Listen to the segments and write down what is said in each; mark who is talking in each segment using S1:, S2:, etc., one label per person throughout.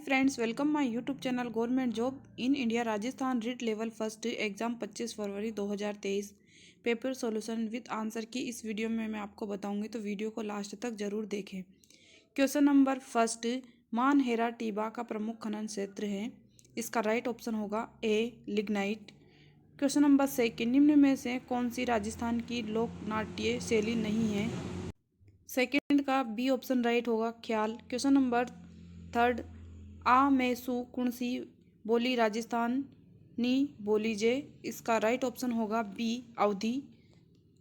S1: Friends, welcome my YouTube channel government job in India Rajasthan REET level first exam 25 फरवरी 2023 paper solution with answer key इस video में मैं आपको बताऊंगी, तो वीडियो को लास्ट तक जरूर देखें। क्वेश्चन नंबर फर्स्ट, मानहेरा टीबा का प्रमुख खनन क्षेत्र है। इसका राइट ऑप्शन होगा ए लिग्नाइट। क्वेश्चन नंबर सेकेंड, निम्न में से कौन सी राजस्थान की लोक नाट्य शैली नहीं है। सेकेंड का बी ऑप्शन राइट होगा, ख्याल। क्वेश्चन नंबर थर्ड, आ मैसू कुणसी बोली राजस्थानी बोली जे। इसका राइट ऑप्शन होगा B Awadhi.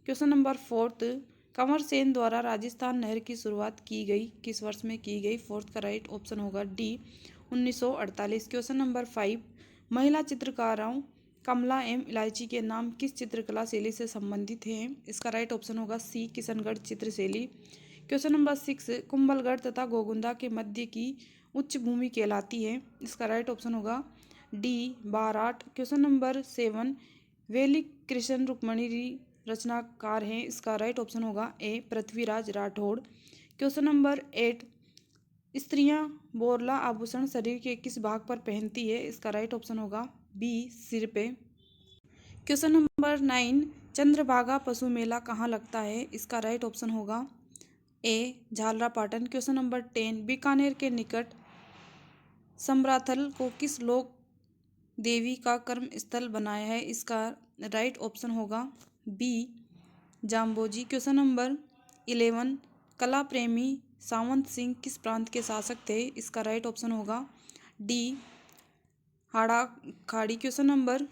S1: Question number fourth, Kanwar Sen द्वारा राजस्थान नहर की शुरुआत की गई, किस वर्ष में की गई। फोर्थ का राइट ऑप्शन होगा डी 1948। क्वेश्चन नंबर 5, महिला चित्रकारों कमला एम इलायची के नाम किस चित्रकला शैली से संबंधित हैं। इसका राइट ऑप्शन होगा सी किशनगढ़ चित्रशैली। क्वेश्चन नंबर 6, कुंभलगढ़ तथा गोगुंदा के मध्य की उच्च भूमि कहलाती है। इसका राइट ऑप्शन होगा डी बाराट। क्वेश्चन नंबर 7, वेली कृष्ण रुक्मणी रचनाकार हैं। इसका राइट ऑप्शन होगा ए पृथ्वीराज राठौड़। क्वेश्चन नंबर 8, स्त्रियां बोरला आभूषण शरीर के किस भाग पर पहनती है। इसका राइट ऑप्शन होगा बी सिर पे। क्वेश्चन नंबर 9, चंद्रभागा पशु मेला कहाँ लगता है। इसका राइट ऑप्शन होगा ए झालरापाटन। क्वेश्चन नंबर 10, बीकानेर के निकट समराथल को किस लोक देवी का कर्म स्थल बनाया है। इसका राइट ऑप्शन होगा बी जाम्बोजी। क्वेश्चन नंबर 11, कला प्रेमी सावंत सिंह किस प्रांत के शासक थे। इसका राइट ऑप्शन होगा डी हाड़ा खाड़ी। क्वेश्चन नंबर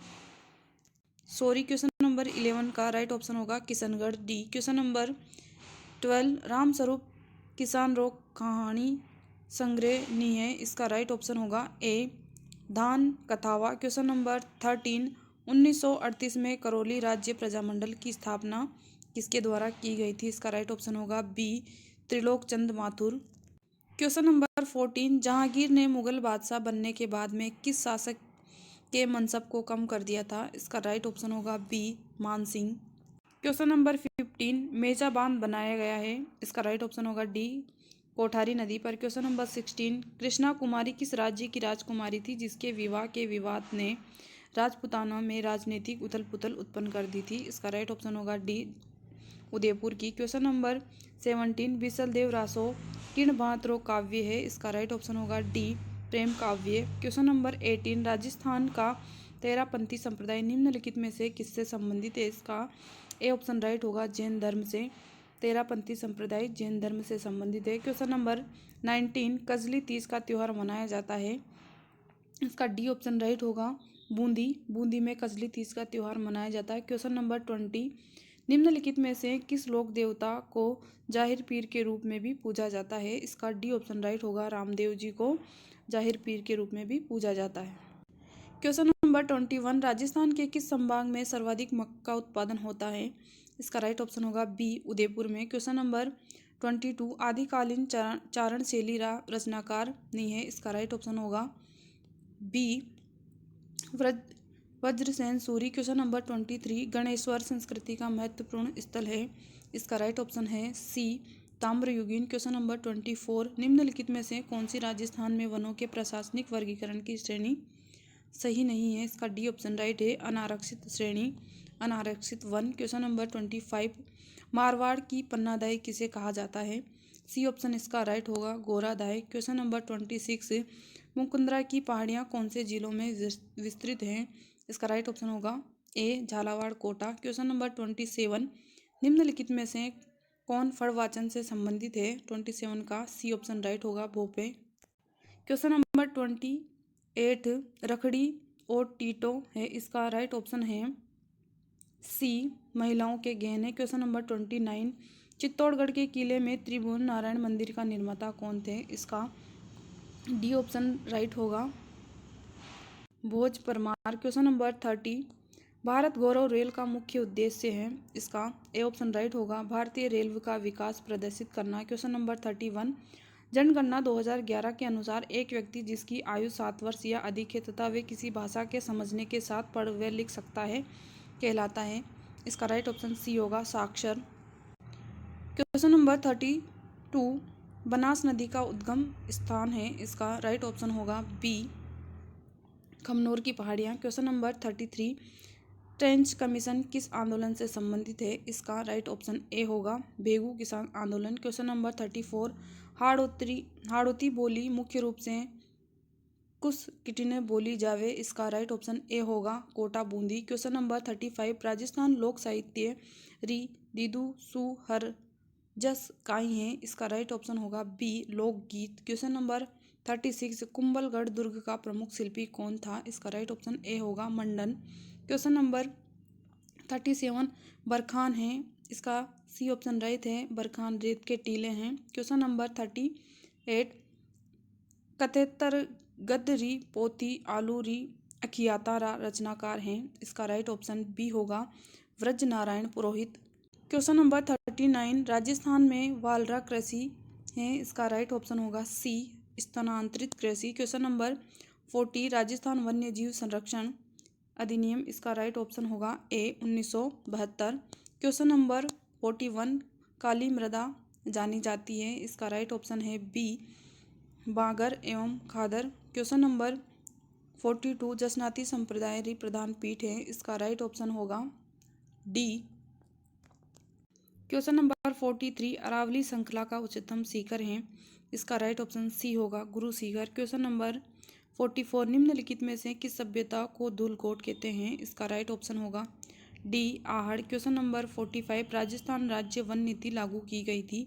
S1: 11 का राइट ऑप्शन होगा Kishangarh D. Question number 12, Ramswaroop किसान रोग कहानी संग्रहनी है। इसका राइट ऑप्शन होगा ए धान कथावा। क्वेश्चन नंबर 13, 1938 में करौली राज्य प्रजामंडल की स्थापना किसके द्वारा की गई थी। इसका राइट ऑप्शन होगा बी त्रिलोक चंद माथुर। क्वेश्चन नंबर 14, जहांगीर ने मुगल बादशाह बनने के बाद में किस शासक के मनसब को कम कर दिया था। इसका राइट ऑप्शन होगा बी मान सिंह। क्वेश्चन नंबर 15, मेजा बांध बनाया गया है। इसका राइट ऑप्शन होगा डी कोठारी नदी पर। क्वेश्चन नंबर 16, कृष्णा कुमारी किस राज्य की राजकुमारी थी जिसके विवाह के विवाद ने राजपुताना में राजनीतिक उथल पुथल उत्पन्न कर दी थी। इसका राइट ऑप्शन होगा डी उदयपुर की। क्वेश्चन नंबर 17, विसल देव रासो किण भांतरो काव्य है। इसका राइट ऑप्शन होगा डी प्रेम काव्य। क्वेश्चन नंबर 18, राजस्थान का तेरापंथी संप्रदाय निम्नलिखित में से किससे संबंधित है। इसका ए ऑप्शन राइट होगा जैन धर्म से। तेरापंथी संप्रदाय जैन धर्म से संबंधित है। क्वेश्चन नंबर 19, कजली तीज का त्यौहार मनाया जाता है। इसका डी ऑप्शन राइट होगा बूंदी में कजली तीज का त्यौहार मनाया जाता है। क्वेश्चन नंबर 20, निम्नलिखित में से किस लोक देवता को जाहिर पीर के रूप में भी पूजा जाता है। इसका डी ऑप्शन राइट होगा रामदेव जी को जाहिर पीर के रूप में भी पूजा जाता है। क्वेश्चन नंबर 21, राजस्थान के किस संभाग में सर्वाधिक मक्का उत्पादन होता है। इसका राइट ऑप्शन होगा बी उदयपुर में। क्वेश्चन नंबर 22, आदिकालीन चारण शैली रचनाकार नहीं है। इसका राइट ऑप्शन होगा B Vajrasen Suri. Question number 23, Ganeshwar संस्कृति का महत्वपूर्ण स्थल है। इसका राइट ऑप्शन है सी ताम्रयुगीन। क्वेश्चन नंबर 24, निम्नलिखित में से कौन सी राजस्थान में वनों के प्रशासनिक वर्गीकरण की श्रेणी सही नहीं है। इसका डी ऑप्शन राइट है अनारक्षित श्रेणी अनारक्षित वन। क्वेश्चन नंबर 25, मारवाड़ की पन्नादाई किसे कहा जाता है। सी ऑप्शन इसका राइट होगा गोरादाई। क्वेश्चन नंबर 26, मुकुंदरा की पहाड़ियाँ कौन से जिलों में विस्तृत हैं। इसका राइट ऑप्शन होगा ए झालावाड़ कोटा। क्वेश्चन नंबर 27, निम्नलिखित में से कौन फड़वाचन से संबंधित है। 27 का सी ऑप्शन राइट होगा भोपे। क्वेश्चन नंबर 28, रखड़ी और टीटो है। इसका राइट ऑप्शन है सी महिलाओं के गहने। क्वेश्चन नंबर 29, चित्तौड़गढ़ के किले में त्रिभुवन नारायण मंदिर का निर्माता कौन थे। इसका डी ऑप्शन राइट होगा भोज परमार। क्वेश्चन नंबर 30, भारत गौरव रेल का मुख्य उद्देश्य है। इसका ए ऑप्शन राइट होगा भारतीय रेलवे का विकास प्रदर्शित करना। क्वेश्चन नंबर 31, जनगणना 2011 के अनुसार एक व्यक्ति जिसकी आयु 7 वर्ष या अधिक है तथा वे किसी भाषा के समझने के साथ पढ़ व लिख सकता है कहलाता है। इसका राइट ऑप्शन सी होगा साक्षर। क्वेश्चन नंबर 32, बनास नदी का उद्गम स्थान है, इसका राइट ऑप्शन होगा बी खमनोर की पहाड़ियाँ। क्वेश्चन नंबर 33, ट्रेंच कमीशन किस आंदोलन से संबंधित है, इसका राइट ऑप्शन ए होगा भेगू किसान आंदोलन। क्वेश्चन नंबर 34, हाड़ौती बोली मुख्य रूप से कुछ कितने बोली जावे, इसका राइट ऑप्शन ए होगा कोटा बूंदी। क्वेश्चन नंबर 35, राजस्थान लोक साहित्य री दीदू सु हर जस काई है, इसका राइट ऑप्शन होगा बी लोकगीत। क्वेश्चन नंबर 36, कुंभलगढ़ दुर्ग का प्रमुख शिल्पी कौन था, इसका राइट ऑप्शन ए होगा मंडन। क्वेश्चन नंबर 37, बरखान है, इसका सी ऑप्शन राइट है, बरखान रेत के टीले हैं। क्वेश्चन नंबर 38, कतेतर गद्दरी पोती आलूरी अखियातारा रचनाकार हैं, इसका राइट ऑप्शन बी होगा व्रज नारायण पुरोहित। क्वेश्चन नंबर 39, राजस्थान में वालरा कृषि है, इसका राइट ऑप्शन होगा सी स्थानांतरित कृषि। क्वेश्चन नंबर 40, राजस्थान वन्य जीव संरक्षण अधिनियम, इसका राइट ऑप्शन होगा ए 1972। क्वेश्चन नंबर 41, काली मृदा जानी जाती है, इसका राइट ऑप्शन है बी बागर एवं खादर। क्वेश्चन नंबर 42, जसनाती संप्रदाय री प्रधान पीठ है, इसका राइट ऑप्शन होगा डी। क्वेश्चन नंबर 43, अरावली श्रृंखला का उच्चतम शिखर है, इसका राइट ऑप्शन सी होगा गुरु शिखर। क्वेश्चन नंबर 44, निम्नलिखित में से किस सभ्यता को धूलकोट कहते हैं, इसका राइट ऑप्शन होगा D Ahar. Question number 45, Rajasthan राज्य वन नीति लागू की गई थी,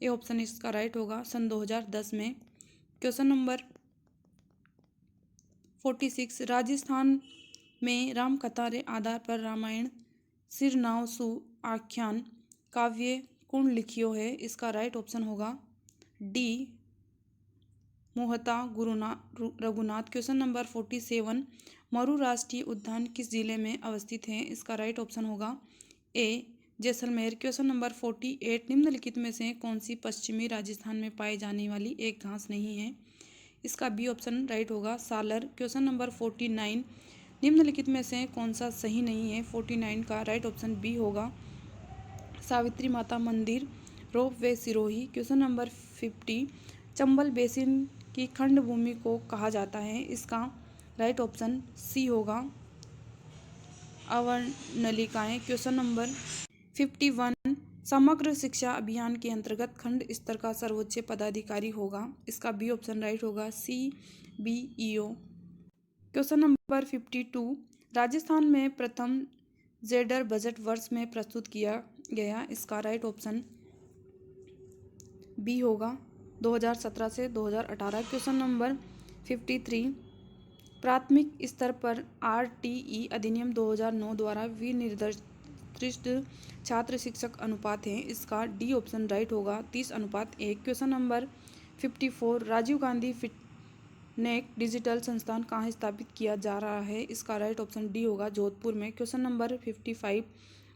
S1: ए ऑप्शन इसका राइट होगा सन 2010 में। क्वेश्चन नंबर 46, राजस्थान में रामकथा के आधार पर रामायण सिरनाव सु आख्यान काव्य कौन लिखियो है, इसका राइट ऑप्शन होगा D Mohta Raghunath. Question number 47, मरु राष्ट्रीय उद्यान किस जिले में अवस्थित है, इसका राइट ऑप्शन होगा ए जैसलमेर। क्वेश्चन नंबर 48, निम्नलिखित में से कौन सी पश्चिमी राजस्थान में पाई जाने वाली एक घास नहीं है, इसका बी ऑप्शन राइट होगा सालर। क्वेश्चन नंबर 49, निम्नलिखित में से कौन सा सही नहीं है, 49 का राइट ऑप्शन बी होगा सावित्री माता मंदिर ropeway Sirohi. Question number 50, Chambal basin की खंड भूमि को कहा जाता है, इसका राइट ऑप्शन सी होगा अवर्णलिकाएं। क्वेश्चन नंबर 51, समग्र शिक्षा अभियान के अंतर्गत खंड स्तर का सर्वोच्च पदाधिकारी होगा, इसका बी ऑप्शन राइट होगा CBEO। क्वेश्चन नंबर 52, राजस्थान में प्रथम जेडर बजट वर्ष में प्रस्तुत किया गया, इसका राइट ऑप्शन बी होगा 2017 से 2018। क्वेश्चन नंबर 53, प्राथमिक स्तर पर RTE अधिनियम 2009 द्वारा विनिर्दिष्ट छात्र शिक्षक अनुपात है, इसका डी ऑप्शन राइट होगा 30:1। क्वेश्चन नंबर 54, राजीव गांधी फिटनेक डिजिटल संस्थान कहाँ स्थापित किया जा रहा है, इसका राइट ऑप्शन डी होगा जोधपुर में। क्वेश्चन नंबर 55,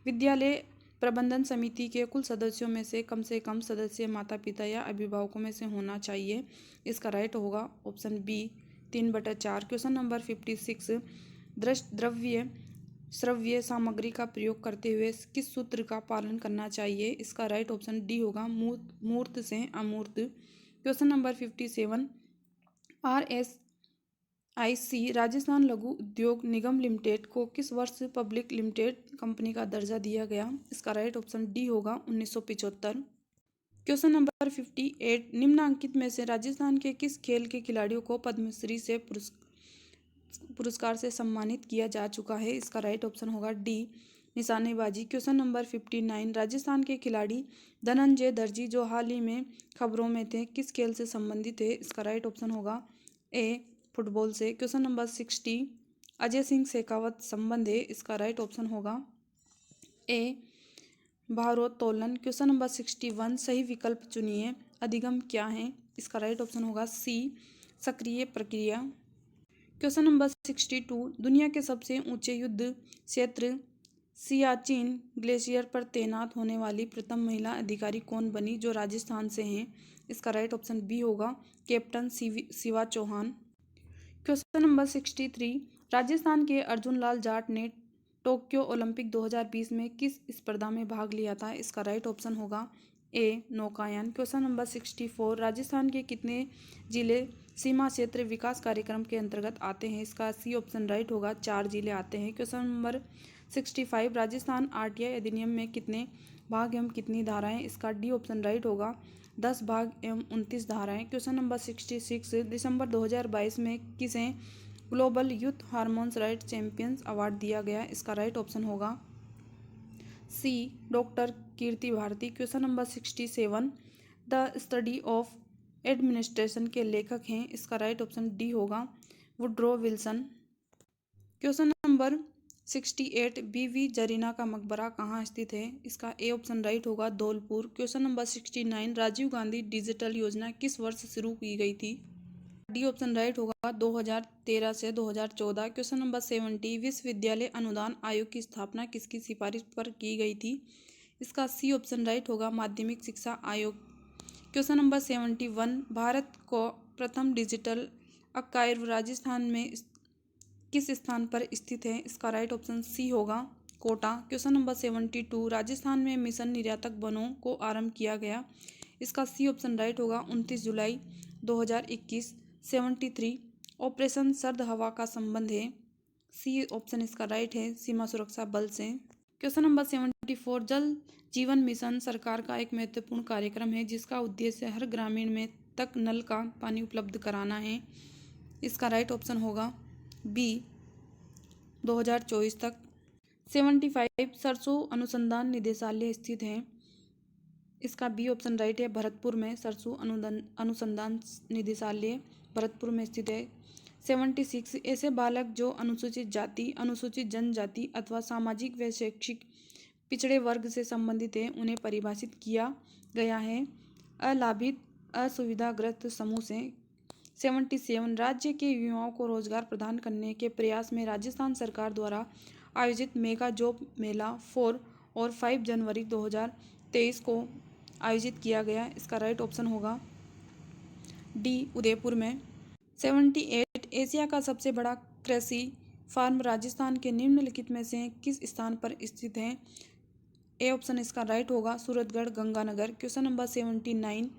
S1: विद्यालय प्रबंधन समिति के कुल सदस्यों में से कम सदस्य माता पिता या अभिभावकों में से होना चाहिए, इसका राइट होगा ऑप्शन बी 3/4। क्वेश्चन नंबर 56, श्रव्य सामग्री का प्रयोग करते हुए किस सूत्र का पालन करना चाहिए, इसका राइट ऑप्शन डी होगा मूर्त से अमूर्त। क्वेश्चन नंबर 57, RSIC राजस्थान लघु उद्योग निगम लिमिटेड को किस वर्ष पब्लिक लिमिटेड कंपनी का दर्जा दिया गया, इसका राइट ऑप्शन डी होगा 1975। क्वेश्चन नंबर 58, निम्नांकित में से राजस्थान के किस खेल के खिलाड़ियों को पद्मश्री से पुरस्कार से सम्मानित किया जा चुका है, इसका राइट ऑप्शन होगा डी निशानेबाजी। क्वेश्चन नंबर 59, राजस्थान के खिलाड़ी धनंजय दर्जी जो हाल ही में खबरों में थे किस खेल से संबंधित है, इसका राइट ऑप्शन होगा ए फुटबॉल से। क्वेश्चन नंबर 60, अजय सिंह शेखावत संबंध है, इसका राइट ऑप्शन होगा ए भारोत्तोलन। क्वेश्चन नंबर 61, सही विकल्प चुनिए, अधिगम क्या है, इसका राइट ऑप्शन होगा सी सक्रिय प्रक्रिया। क्वेश्चन नंबर 62, दुनिया के सबसे ऊंचे युद्ध क्षेत्र सियाचिन ग्लेशियर पर तैनात होने वाली प्रथम महिला अधिकारी कौन बनी जो राजस्थान से हैं, इसका राइट ऑप्शन बी होगा captain Shiva Chauhan. Question number 63, Rajasthan के अर्जुन लाल जाट ने टोक्यो ओलंपिक 2020 में किस स्पर्धा में भाग लिया था, इसका राइट ऑप्शन होगा ए नौकायन। क्वेश्चन नंबर 64 राजस्थान के कितने जिले सीमा क्षेत्र विकास कार्यक्रम के अंतर्गत आते हैं? इसका सी ऑप्शन राइट होगा, 4 जिले आते हैं। क्वेश्चन नंबर 65 राजस्थान आरटीआई अधिनियम में कितने भाग एवं कितनी धाराएं? इसका डी ऑप्शन राइट होगा, 10 भाग एवं 29 धाराएं। क्वेश्चन नंबर 66 दिसंबर 2022 में किसे global youth hormones right champions award दिया गया? इसका राइट ऑप्शन होगा C doctor Kirti Bharti. Question number 67 the study of administration के लेखक हैं? इसका राइट ऑप्शन डी होगा, Woodrow Wilson. Question number 68 Bibi Zarina का मकबरा कहाँ स्थित है? इसका ए ऑप्शन राइट होगा, Dholpur. Question number 69 Rajiv Gandhi digital योजना किस वर्ष शुरू की गई थी? डी ऑप्शन राइट होगा, 2013 से 2014। क्वेश्चन नंबर 70 विश्वविद्यालय अनुदान आयोग की स्थापना किसकी सिफारिश पर की गई थी? इसका सी ऑप्शन राइट होगा, माध्यमिक शिक्षा आयोग। क्वेश्चन नंबर 71 भारत को प्रथम डिजिटल आर्काइव राजस्थान में किस स्थान पर स्थित है? इसका राइट ऑप्शन सी होगा, कोटा। क्वेश्चन नंबर 72 राजस्थान में मिशन निर्यातक वनों को आरंभ किया गया? इसका सी ऑप्शन राइट होगा, 29 जुलाई 2021। 73 ऑपरेशन सर्द हवा का संबंध है? सी ऑप्शन इसका राइट है, सीमा सुरक्षा बल से। क्वेश्चन नंबर 74 जल जीवन मिशन सरकार का एक महत्वपूर्ण कार्यक्रम है जिसका उद्देश्य हर ग्रामीण में तक नल का पानी उपलब्ध कराना है। इसका राइट ऑप्शन होगा बी, 2024 तक। 75 सरसों अनुसंधान निदेशालय स्थित है? इसका बी ऑप्शन राइट है, भरतपुर में सरसों अनुसंधान निदेशालय भरतपुर में स्थित है। 76 ऐसे बालक जो अनुसूचित जाति, अनुसूचित जनजाति अथवा सामाजिक व शैक्षिक पिछड़े वर्ग से संबंधित है, उन्हें परिभाषित किया गया है अलाभित असुविधाग्रस्त समूह से। 77 राज्य के युवाओं को रोजगार प्रदान करने के प्रयास में राजस्थान सरकार द्वारा आयोजित मेगा जॉब मेला 4 और 5 जनवरी 2023 को आयोजित किया गया। इसका राइट ऑप्शन होगा डी, उदयपुर में। 78 एशिया का सबसे बड़ा कृषि फार्म राजस्थान के निम्नलिखित में से किस स्थान पर स्थित है? ए ऑप्शन इसका राइट होगा, Suratgarh Ganganagar. Question number 79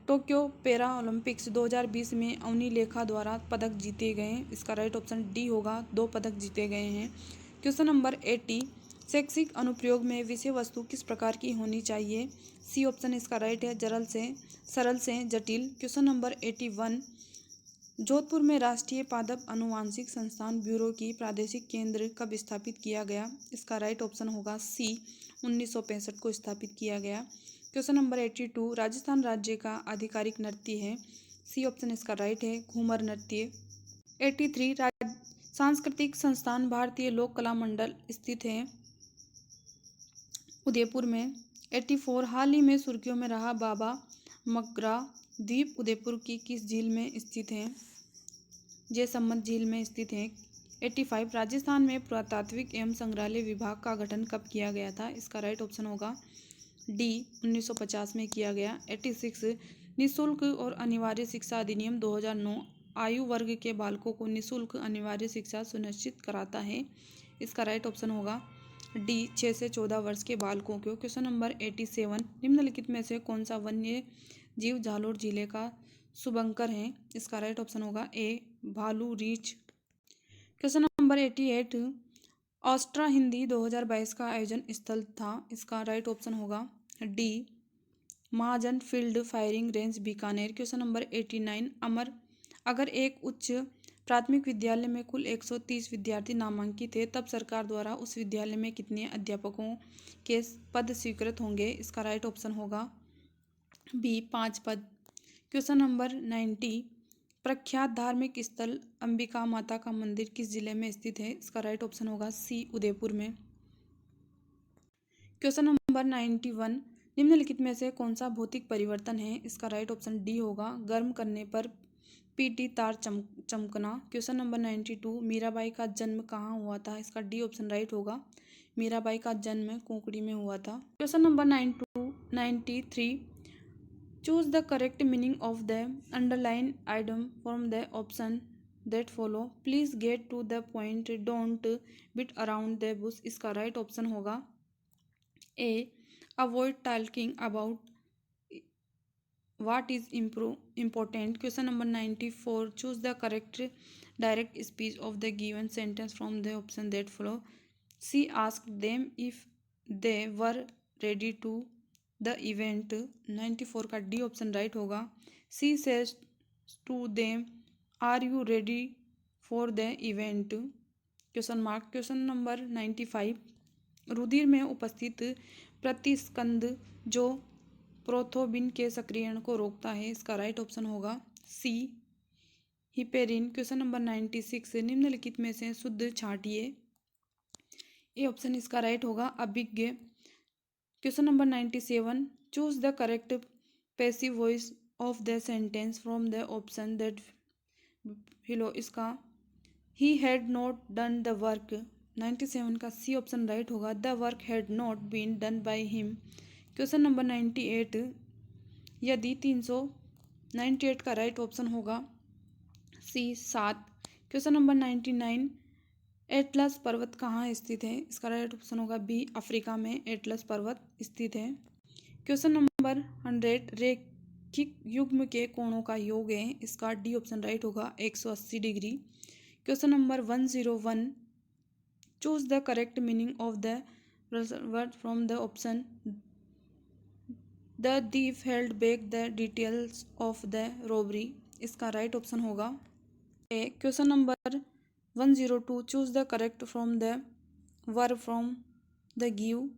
S1: Tokyo para Olympics 2020 में अवनी लेखा द्वारा पदक जीते गए? इसका राइट ऑप्शन डी होगा, 2 पदक जीते गए हैं। क्वेश्चन नंबर 80 शैक्षिक अनुप्रयोग में विषय वस्तु किस प्रकार की होनी चाहिए? सी ऑप्शन इसका राइट है, सरल से जटिल। क्वेश्चन नंबर 81 जोधपुर में राष्ट्रीय पादप अनुवांशिक संस्थान ब्यूरो की प्रादेशिक केंद्र कब स्थापित किया गया? इसका राइट ऑप्शन होगा सी, 1965 को स्थापित किया गया। क्वेश्चन नंबर 82 राजस्थान राज्य का आधिकारिक नृत्य है? सी ऑप्शन इसका राइट है, घूमर नृत्य। 83 सांस्कृतिक संस्थान भारतीय लोक कला मंडल स्थित है? उदयपुर में। 84 हाल ही में सुर्खियों में रहा बाबा मकरा द्वीप उदयपुर की किस झील में स्थित है? जयसम्मत झील में स्थित है। 85 राजस्थान में पुरातात्विक एवं संग्रहालय विभाग का गठन कब किया गया था? इसका राइट ऑप्शन होगा डी, 1950 में किया गया। 86 निःशुल्क और अनिवार्य शिक्षा अधिनियम 2009 आयु वर्ग के बालकों को निःशुल्क अनिवार्य शिक्षा सुनिश्चित कराता है? इसका राइट ऑप्शन होगा डी, 6 से 14 वर्ष के बालकों को। क्वेश्चन नंबर 87 निम्नलिखित में से कौन सा वन्य जीव जालोर जिले का शुभंकर है? इसका राइट ऑप्शन होगा ए, भालू रीछ। क्वेश्चन नंबर 88 ऑस्ट्रा हिंदी 2022 का आयोजन स्थल था? इसका राइट ऑप्शन होगा D, Mahajan field firing range Bikaner. Question number 89 अगर एक उच्च प्राथमिक विद्यालय में कुल 130 विद्यार्थी नामांकित है तब सरकार द्वारा उस विद्यालय में कितने अध्यापकों के पद स्वीकृत होंगे? इसका राइट ऑप्शन होगा बी, 5 पद। क्वेश्चन नंबर 90 प्रख्यात धार्मिक स्थल अंबिका माता का मंदिर किस जिले में स्थित है? इसका राइट ऑप्शन होगा सी, उदयपुर में। क्वेश्चन नंबर 91 निम्नलिखित में से कौन सा भौतिक परिवर्तन है? इसका राइट ऑप्शन डी होगा, गर्म करने पर पीटी तार चमकना। क्वेश्चन नंबर 92 मीराबाई का जन्म कहाँ हुआ था? इसका डी ऑप्शन राइट होगा, मीराबाई का जन्म कुंकड़ी में हुआ था। Question number 93 choose the correct meaning of the underline item from the option that follow. Please get to the point, don't beat around the bush. इसका राइट ऑप्शन होगा A, avoid talking about what is important? Question number 94. Choose the correct direct speech of the given sentence from the option that follow. She asked them if they were ready to the event. 94 का D option right होगा. She says to them, are you ready for the event? Question mark. Question number 95. रुधिर में उपस्थित प्रतिस्कंद जो प्रोथोबिन के सक्रियण को रोकता है, इसका राइट ऑप्शन होगा सी हिपेरिन. Question number 96. निम्नलिखित में से शुद्ध छांटिए. ए ऑप्शन इसका राइट होगा अभिज्ञ. Question number 97. Choose the correct passive voice of the sentence from the option that follow. इसका he had not done the work. 97 का सी ऑप्शन राइट होगा. The work had not been done by him. Question number 98. यदि 398 का right option होगा सी 7. Question number 99. Atlas पर्वत कहाँ स्थित है? इसका राइट ऑप्शन होगा बी अफ्रीका में एटलस पर्वत स्थित है. Question number 100. रेखिक युग्म के कोणों का योग है, इसका डी ऑप्शन राइट होगा 180 degree. Question number 101. Choose the correct meaning of the word from the option. The thief held back the details of the robbery. इसका राइट ऑप्शन होगा A. Question number 102. Choose the correct from the verb from the give.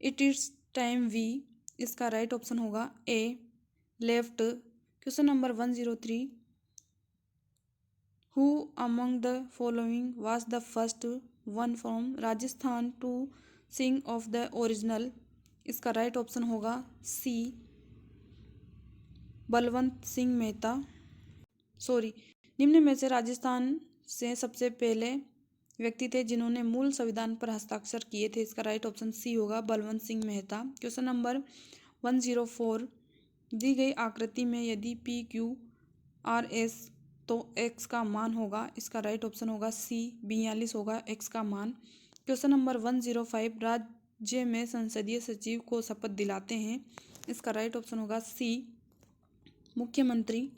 S1: It is time we. इसका right option होगा A left. Question number 103. Who among the following was the first one from Rajasthan to sing of the original. इसका right option होगा सी बलवंत सिंह मेहता. निम्न में से राजस्थान से सबसे पहले व्यक्ति थे जिन्होंने मूल संविधान पर हस्ताक्षर किए थे. इसका राइट ऑप्शन सी होगा बलवंत सिंह मेहता. Question number 104. दी गई आकृति में यदि पी क्यू आर एस तो एक्स का मान होगा. इसका राइट ऑप्शन होगा सी 42 होगा एक्स का मान. Question number 105. राज्य में संसदीय सचिव को शपथ दिलाते हैं. इसका राइट ऑप्शन होगा सी मुख्यमंत्री.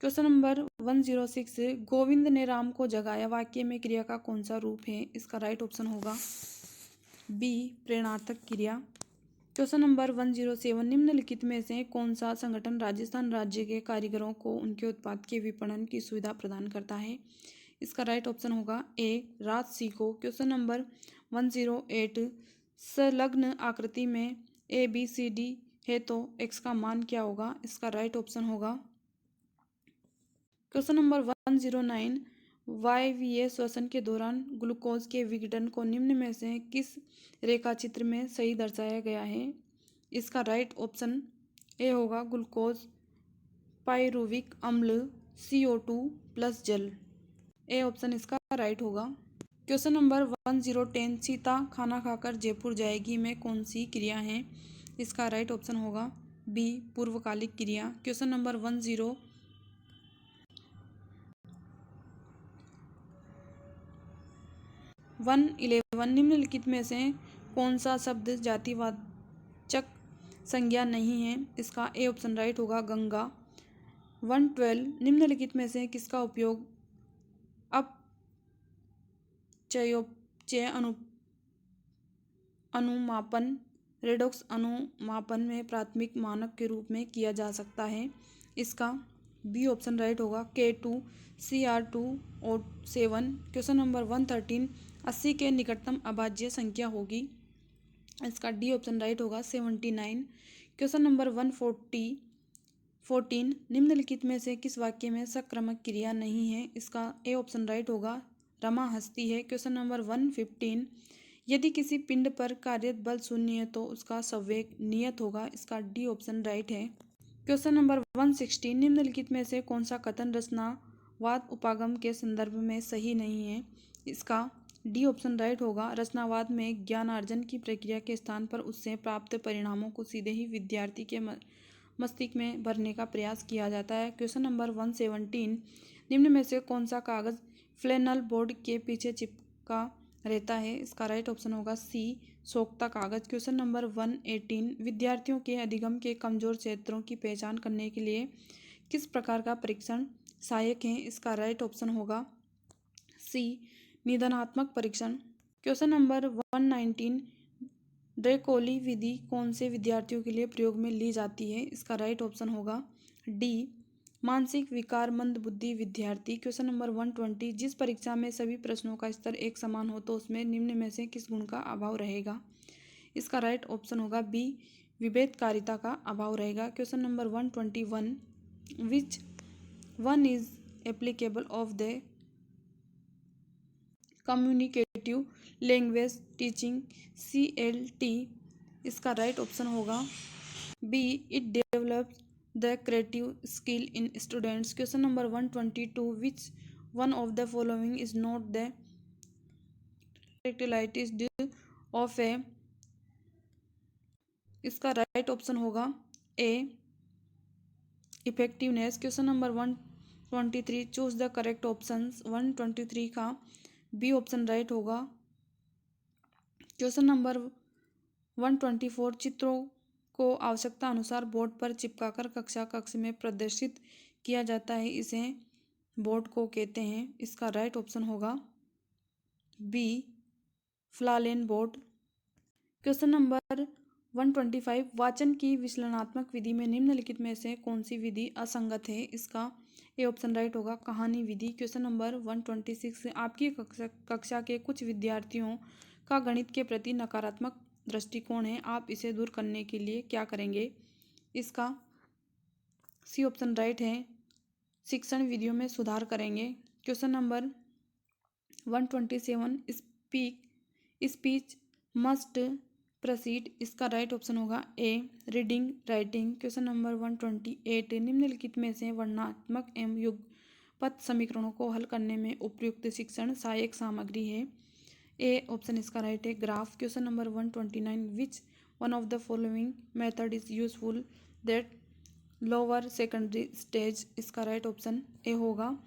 S1: Question number 106. गोविंद ने राम को जगाया वाक्य में क्रिया का कौन सा रूप है? इसका राइट ऑप्शन होगा बी प्रेरणार्थक क्रिया. Question number 107. निम्नलिखित में से कौन सा संगठन राजस्थान राज्य के कारीगरों को उनके उत्पाद के विपणन की सुविधा प्रदान करता है? इसका राइट ऑप्शन होगा ए राजसीको. Question number 108. संलग्न आकृति में ए बी सी डी है तो एक्स का मान क्या होगा? इसका राइट ऑप्शन होगा. Question number 109. वायवीय श्वसन के दौरान ग्लूकोज के विघटन को निम्न में से किस रेखा चित्र में सही दर्शाया गया है? इसका राइट ऑप्शन ए होगा ग्लूकोज पाइरुविक अम्ल CO2 प्लस जल. ए ऑप्शन इसका राइट होगा. Question number 1010. सीता खाना खाकर जयपुर जाएगी में कौन सी क्रिया है? इसका राइट ऑप्शन होगा बी पूर्वकालिक क्रिया. Question number 111. निम्नलिखित में से कौन सा शब्द जातिवाचक संज्ञा नहीं है? इसका ए ऑप्शन राइट होगा गंगा. 112. निम्नलिखित में से किसका उपयोग अपचयोपचय अनुमापन रेडॉक्स अनुमापन में प्राथमिक मानक के रूप में किया जा सकता है? इसका बी ऑप्शन राइट होगा K2CR2O7. Question number 113. 80 के निकटतम अभाज्य संख्या होगी. इसका डी ऑप्शन राइट होगा 79. Question number 114. निम्नलिखित में से किस वाक्य में सक्रमक क्रिया नहीं है? इसका ए ऑप्शन राइट होगा रमा हंसती है. Question number 115. यदि किसी पिंड पर कार्यरत बल शून्य है तो उसका संवेग नियत होगा. इसका डी ऑप्शन राइट है. Question number 116. निम्नलिखित में से कौन सा कथन रचनावाद उपागम के संदर्भ में सही नहीं है? इसका डी ऑप्शन राइट होगा. रचनावाद में ज्ञानार्जन की प्रक्रिया के स्थान पर उससे प्राप्त परिणामों को सीधे ही विद्यार्थी के मस्तिष्क में भरने का प्रयास किया जाता है. Question number 117. निम्न में से कौन सा कागज फ्लैनल बोर्ड के पीछे चिपका रहता है, इसका राइट ऑप्शन होगा सी सोख्ता कागज। क्वेश्चन नंबर 118, विद्यार्थियों के अधिगम के कमजोर क्षेत्रों की पहचान करने के लिए किस प्रकार का परीक्षण सहायक है, इसका राइट ऑप्शन होगा सी निदानात्मक परीक्षण। क्वेश्चन नंबर 119, ड्रेकोली विधि कौन से विद्यार्थियों के लिए प्रयोग में ली जाती है, इसका राइट ऑप्शन होगा डी मानसिक विकार मंद बुद्धि विद्यार्थी। क्वेश्चन नंबर 120, जिस परीक्षा में सभी प्रश्नों का स्तर एक समान हो तो उसमें निम्न में से किस गुण का अभाव रहेगा, इसका राइट ऑप्शन होगा बी विभेदकारिता का अभाव रहेगा। Question number 121, which one is applicable of the communicative language teaching CLT, इसका राइट ऑप्शन होगा B it develops the creative skill in students. Question number 122, which one of the following is not the characteristic of a, इसका right option होगा A effectiveness. Question number 123, choose the correct option. 123 का B option right होगा। Question number 124, चित्रों को आवश्यकता अनुसार board पर चिपकाकर कक्षा कक्ष में प्रदर्शित किया जाता है, इसे बोर्ड को कहते हैं, इसका राइट ऑप्शन होगा बी फ्लालेन बोर्ड। क्वेश्चन नंबर 125, वाचन की विश्लेषणात्मक विधि में निम्नलिखित में से कौन सी विधि असंगत है, इसका ए ऑप्शन राइट होगा कहानी विधि। क्वेश्चन नंबर 126, आपकी कक्षा के कुछ विद्यार्थियों का गणित के प्रति नकारात्मक दृष्टिकोण है, आप इसे दूर करने के लिए क्या करेंगे, इसका सी ऑप्शन राइट है शिक्षण विधियों में सुधार करेंगे। Question number 127, speech must proceed, इसका राइट ऑप्शन होगा ए रीडिंग राइटिंग। क्वेश्चन नंबर 128, निम्नलिखित में से वर्णनात्मक एवं युगपत समीकरणों को हल करने में उपयुक्त शिक्षण सहायक सामग्री है, ए ऑप्शन इसका राइट है graph. Question number 129, which one of the following method is useful that lower secondary stage, इसका राइट ऑप्शन ए होगा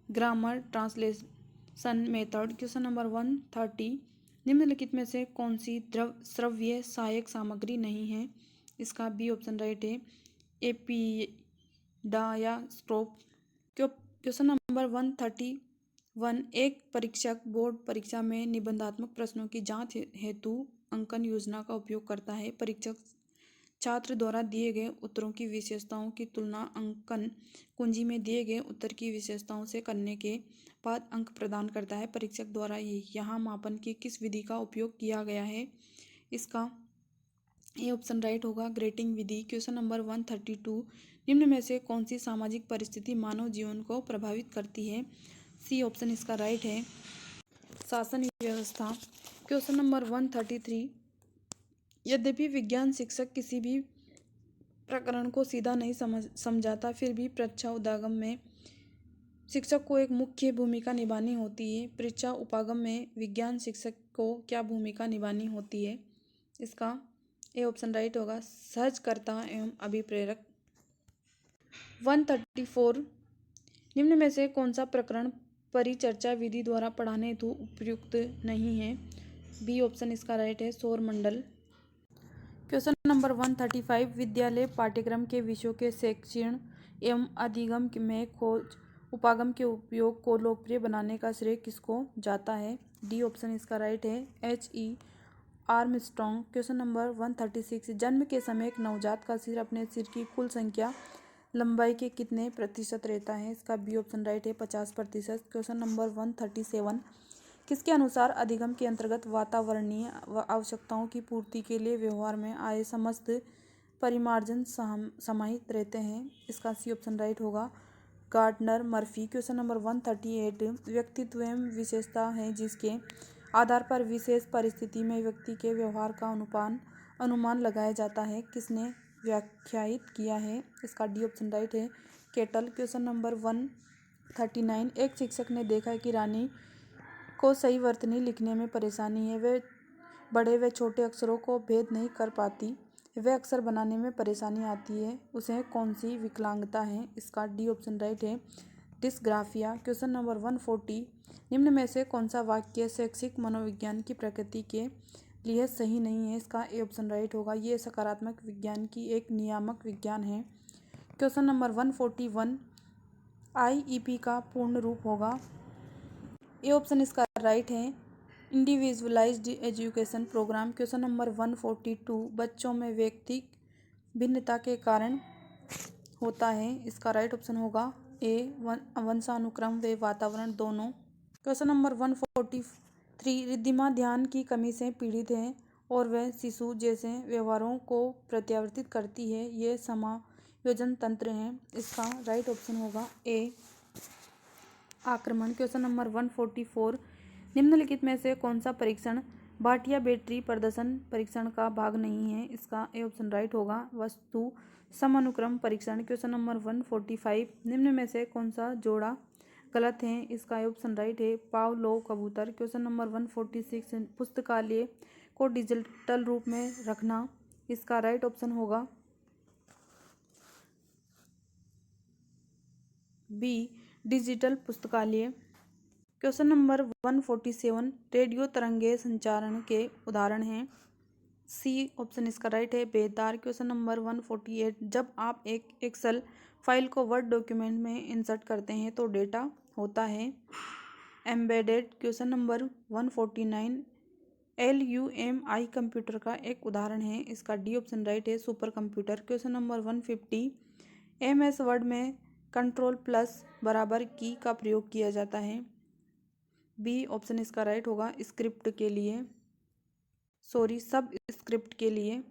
S1: grammar translation method. Question number 130, निम्नलिखित में से कौन सी श्रव्य सहायक सामग्री नहीं है, इसका बी ऑप्शन राइट है एपिडायास्ट्रोप। क्वेश्चन नंबर 131, एक परीक्षक बोर्ड परीक्षा में निबंधात्मक प्रश्नों की जांच हेतु अंकन योजना का उपयोग करता है। परीक्षक छात्र द्वारा दिए गए उत्तरों की विशेषताओं की तुलना अंकन कुंजी में दिए गए उत्तर की विशेषताओं से करने के बाद अंक प्रदान करता है। परीक्षक द्वारा यहाँ मापन की किस विधि का उपयोग किया गया है, इसका ये ऑप्शन राइट होगा ग्रेटिंग विधि। क्वेश्चन नंबर 132, निम्न में से कौन सी सामाजिक परिस्थिति मानव जीवन को प्रभावित करती है, सी ऑप्शन इसका राइट है शासन व्यवस्था। क्वेश्चन नंबर 133, यद्यपि विज्ञान शिक्षक किसी भी प्रकरण को सीधा नहीं समझाता, फिर भी परीक्षा उपागम में शिक्षक को एक मुख्य भूमिका निभानी होती है। परीक्षा उपागम में विज्ञान शिक्षक को क्या भूमिका निभानी होती है, इसका ए ऑप्शन राइट होगा सहजकर्ता एवं अभिप्रेरक। 134, निम्न में से कौन सा प्रकरण परिचर्चा विधि द्वारा पढ़ाने हेतु उपयुक्त नहीं है, बी ऑप्शन इसका राइट है सौरमंडल। क्वेश्चन नंबर 135, विद्यालय पाठ्यक्रम के विषयों के शिक्षण एवं अधिगम में खोज उपागम के उपयोग को लोकप्रिय बनाने का श्रेय किसको जाता है, डी ऑप्शन इसका राइट है H.E. आर्मस्ट्रॉन्ग। क्वेश्चन नंबर 136, जन्म के समय एक नवजात का सिर अपने सिर की कुल संख्या लंबाई के कितने प्रतिशत रहता है, इसका बी ऑप्शन राइट है 50%। क्वेश्चन नंबर 137, किसके अनुसार अधिगम के अंतर्गत वातावरणीय आवश्यकताओं की पूर्ति के लिए व्यवहार में आए समस्त परिमार्जन समाहित रहते हैं, इसका सी ऑप्शन राइट होगा गार्डनर मर्फी। क्वेश्चन नंबर 138, व्यक्तित्व एवं विशेषता है जिसके आधार पर विशेष परिस्थिति में व्यक्ति के व्यवहार का अनुमान लगाया जाता है, किसने व्याख्यायित किया है, इसका डी ऑप्शन राइट है केटल। क्वेश्चन नंबर 139, एक शिक्षक ने देखा कि रानी को सही वर्तनी लिखने में परेशानी है, वे बड़े व छोटे अक्षरों को भेद नहीं कर पाती, वह अक्षर बनाने में परेशानी आती है, उसे कौन सी विकलांगता है, इसका डी ऑप्शन राइट है डिस्ग्राफिया। क्वेश्चन नंबर 140, निम्न में से कौन सा वाक्य शैक्षिक मनोविज्ञान की प्रकृति के लिए सही नहीं है? इसका ए ऑप्शन राइट होगा। ये सकारात्मक विज्ञान की एक नियामक विज्ञान है। क्वेश्चन नंबर 141, आईईपी का पूर्ण रूप होगा। ए ऑप्शन इसका राइट है, individualised education programme. Question number 142, बच्चों में व्यक्तिक भिन्नता के कारण होता है। इसका राइट ऑप्शन होगा ए, वंशानुक्रम व वातावरण दोनों। क्वेश्चन नंबर 143, रिद्धिमा ध्यान की कमी से पीड़ित है और वह शिशु जैसे व्यवहारों को प्रत्यावर्तित करती है। ये समायोजन तंत्र हैं। इसका राइट ऑप्शन होगा ए, आक्रमण। क्वेश्चन नंबर 144, निम्नलिखित में से कौन सा परीक्षण भाटिया बैटरी प्रदर्शन परीक्षण का भाग नहीं है? इसका ए ऑप्शन राइट होगा, वस्तु समानुक्रम परीक्षण। क्वेश्चन नंबर 145, निम्न में से कौन सा जोड़ा गलत है? इसका ए ऑप्शन राइट है, पावलोव कबूतर। क्वेश्चन नंबर 146, पुस्तकालय को डिजिटल रूप में रखना। इसका राइट ऑप्शन होगा बी, डिजिटल पुस्तकालय। क्वेश्चन नंबर 147, रेडियो तरंगे संचारण के उदाहरण हैं। सी ऑप्शन इसका राइट है, बेतार। क्वेश्चन नंबर 148, जब आप एक एक्सेल फाइल को वर्ड डॉक्यूमेंट में इंसर्ट करते हैं तो डेटा होता है embedded. Question number 149, LUMI computer का एक उदाहरण है। इसका डी ऑप्शन राइट है, super computer. Question number 150, MS word में कंट्रोल प्लस बराबर की का प्रयोग किया जाता है। बी ऑप्शन इसका राइट होगा, स्क्रिप्ट के लिए, सब स्क्रिप्ट के लिए।